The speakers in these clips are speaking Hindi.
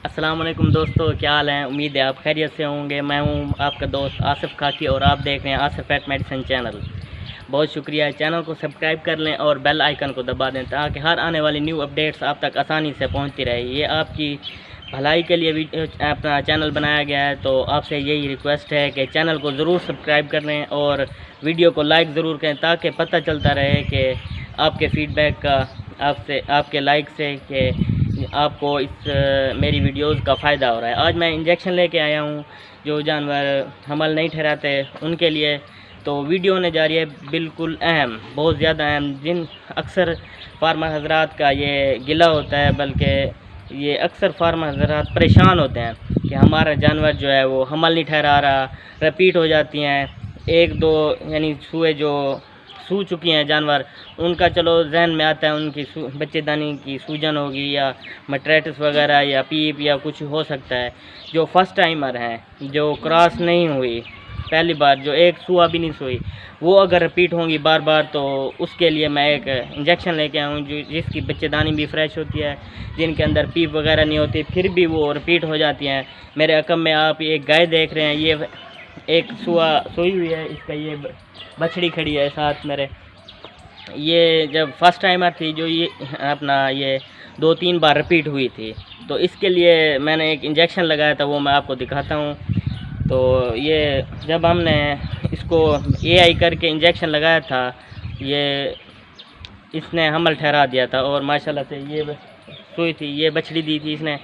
अस्सलाम वालेकुम दोस्तों, क्या हाल है। उम्मीद है आप खैरियत से होंगे। मैं हूं आपका दोस्त आसिफ खाकी और आप देख रहे हैं आसिफ पेट मेडिसिन चैनल। बहुत शुक्रिया। चैनल को सब्सक्राइब कर लें और बेल आइकन को दबा दें ताकि हर आने वाली न्यू अपडेट्स आप तक आसानी से पहुंचती रहे। ये आपकी भलाई के लिए अपना चैनल बनाया गया है, तो आपसे यही रिक्वेस्ट है कि चैनल को ज़रूर सब्सक्राइब कर लें और वीडियो को लाइक ज़रूर करें ताकि पता चलता रहे कि आपके फ़ीडबैक का, आपसे आपके लाइक से कि आपको इस मेरी वीडियोस का फ़ायदा हो रहा है। आज मैं इंजेक्शन लेके आया हूँ जो जानवर हमल नहीं ठहराते उनके लिए। तो वीडियो होने जा रही है बिल्कुल अहम, बहुत ज़्यादा अहम, जिन अक्सर फार्मर हजरात का ये गिला होता है, बल्कि ये अक्सर फार्मर हजरात परेशान होते हैं कि हमारा जानवर जो है वो हमल नहीं ठहरा रहा, रिपीट हो जाती हैं एक दो, यानी सुए जो सू चुकी हैं जानवर, उनका चलो जहन में आता है उनकी बच्चेदानी की सूजन होगी या मटरेटिस वगैरह या पीप या कुछ हो सकता है। जो फर्स्ट टाइमर हैं, जो क्रॉस नहीं हुई पहली बार, जो एक सुआ भी नहीं सोई, वो अगर रिपीट होंगी बार बार, तो उसके लिए मैं एक इंजेक्शन लेके आया हूँ जिसकी बच्चेदानी भी फ्रेश होती है, जिनके अंदर पीप वगैरह नहीं होती, फिर भी वो रिपीट हो जाती हैं। मेरे अकम में आप एक गाय देख रहे हैं, ये एक सुआ सोई हुई है, इसका ये बछड़ी खड़ी है साथ मेरे। ये जब फर्स्ट टाइमर थी, जो ये अपना ये 2-3 बार रिपीट हुई थी, तो इसके लिए मैंने एक इंजेक्शन लगाया था, वो मैं आपको दिखाता हूँ। तो ये जब हमने इसको एआई करके इंजेक्शन लगाया था, ये इसने हमल ठहरा दिया था और माशाल्लाह से ये सुई थी, ये बछड़ी दी थी इसने।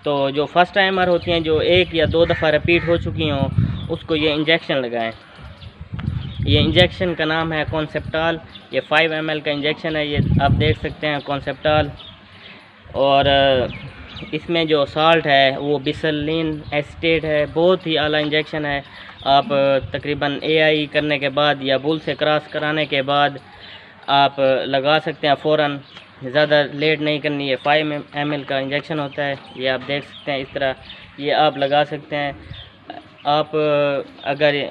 तो जो फर्स्ट टाइमर होती हैं, जो 1 या 2 दफ़ा रिपीट हो चुकी हों, उसको ये इंजेक्शन लगाएं। ये इंजेक्शन का नाम है कॉन्सेप्टाल। ये 5 ml का इंजेक्शन है, ये आप देख सकते हैं कॉन्सेप्टाल। और इसमें जो साल्ट है वो बिसलिन एस्टेट है, बहुत ही आला इंजेक्शन है। आप तकरीबन एआई करने के बाद या बुल से क्रॉस कराने के बाद आप लगा सकते हैं फ़ौरन, ज़्यादा लेट नहीं करनी है। 5 ml का इंजेक्शन होता है, ये आप देख सकते हैं इस तरह, ये आप लगा सकते हैं। आप अगर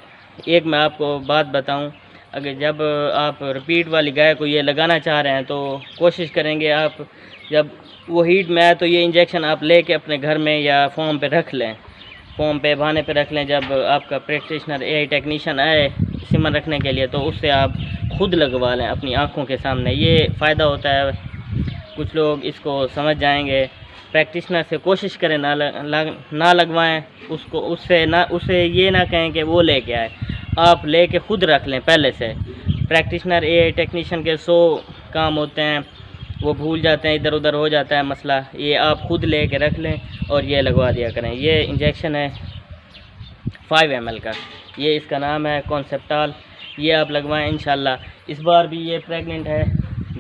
एक मैं आपको बात बताऊं, अगर जब आप रिपीट वाली गाय को ये लगाना चाह रहे हैं तो कोशिश करेंगे आप जब वो हीट में आए तो ये इंजेक्शन आप लेके अपने घर में या फॉर्म पे रख लें, फॉर्म पे बहाने पे रख लें। जब आपका प्रैक्टिशनर एआई टेक्नीशियन आए सिमन रखने के लिए, तो उससे आप खुद लगवा लें अपनी आँखों के सामने। ये फ़ायदा होता है, कुछ लोग इसको समझ जाएंगे। प्रैक्टिशनर से कोशिश करें ना लगवाएं उसको, उससे ये ना कहें कि वो लेके आए, आप लेके खुद रख लें पहले से। प्रैक्टिशनर एआई टेक्नीशियन के 100 काम होते हैं, वो भूल जाते हैं, इधर उधर हो जाता है मसला। ये आप खुद लेके रख लें और ये लगवा दिया करें। ये इंजेक्शन है 5 ml का, ये इसका नाम है कॉन्सेप्टाल। ये आप लगवाएं इंशाल्लाह। इस बार भी ये प्रेग्नेंट है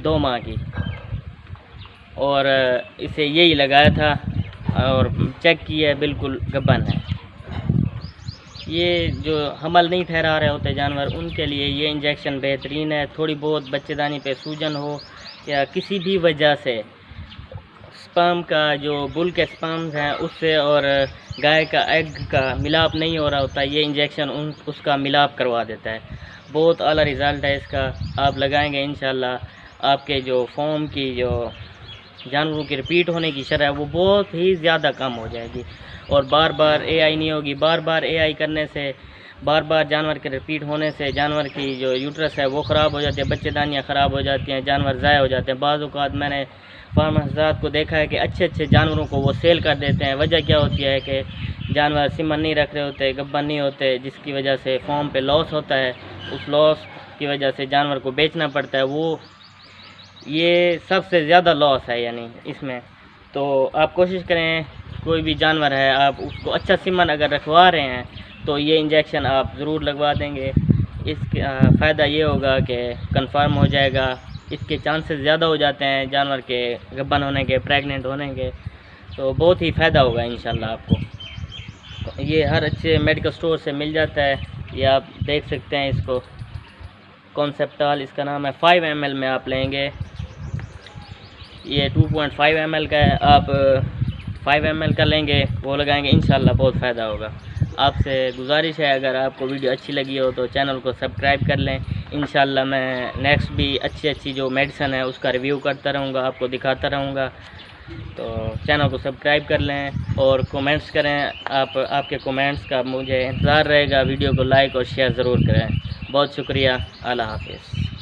2 माह की, और इसे यही लगाया था और चेक किया, बिल्कुल गब्बन है। ये जो हमल नहीं ठहरा रहे होते जानवर, उनके लिए ये इंजेक्शन बेहतरीन है। थोड़ी बहुत बच्चेदानी पे सूजन हो या किसी भी वजह से स्पर्म का, जो बुल के स्पर्म्स हैं उससे और गाय का एग का मिलाप नहीं हो रहा होता, ये इंजेक्शन उसका मिलाप करवा देता है। बहुत आला रिज़ल्ट है इसका, आप लगाएंगे इंशाल्लाह आपके जो फॉर्म की, जो जानवरों की रिपीट होने की शरह है, वो बहुत ही ज़्यादा कम हो जाएगी और बार बार एआई नहीं होगी। बार बार एआई करने से, बार बार जानवर के रिपीट होने से जानवर की जो यूट्रस है वो ख़राब हो जाती है, बच्चेदानियाँ ख़राब हो जाती हैं, जानवर ज़ाया हो जाते हैं। बाज़ औक़ात मैंने फार्मर हज़रात को देखा है कि अच्छे अच्छे जानवरों को वो सेल कर देते हैं। वजह क्या होती है कि जानवर सिमन नहीं रख रहे होते, गब्बन नहीं होते, जिसकी वजह से फॉर्म पे लॉस होता है। उस लॉस की वजह से जानवर को बेचना पड़ता है, वो ये सबसे ज़्यादा लॉस है यानी इसमें। तो आप कोशिश करें, कोई भी जानवर है आप उसको अच्छा सिमन अगर रखवा रहे हैं तो ये इंजेक्शन आप ज़रूर लगवा देंगे। इसका फ़ायदा ये होगा कि कंफर्म हो जाएगा, इसके चांसेस ज़्यादा हो जाते हैं जानवर के गब्बन होने के, प्रेग्नेंट होने के, तो बहुत ही फ़ायदा होगा इंशाल्लाह आपको। तो ये हर अच्छे मेडिकल स्टोर से मिल जाता है, ये आप देख सकते हैं इसको, कॉन्सेप्टाल इसका नाम है। 5 ml में आप लेंगे, ये 2.5 ml का है, आप 5 ml का लेंगे, वो लगाएंगे इंशाल्लाह बहुत फ़ायदा होगा। आपसे गुजारिश है, अगर आपको वीडियो अच्छी लगी हो तो चैनल को सब्सक्राइब कर लें। इंशाल्लाह मैं नेक्स्ट भी अच्छी अच्छी जो मेडिसिन है उसका रिव्यू करता रहूँगा, आपको दिखाता रहूँगा। तो चैनल को सब्सक्राइब कर लें और कमेंट्स करें। आपके कमेंट्स का मुझे इंतज़ार रहेगा। वीडियो को लाइक और शेयर ज़रूर करें। बहुत शुक्रिया। अल्लाह हाफिज़।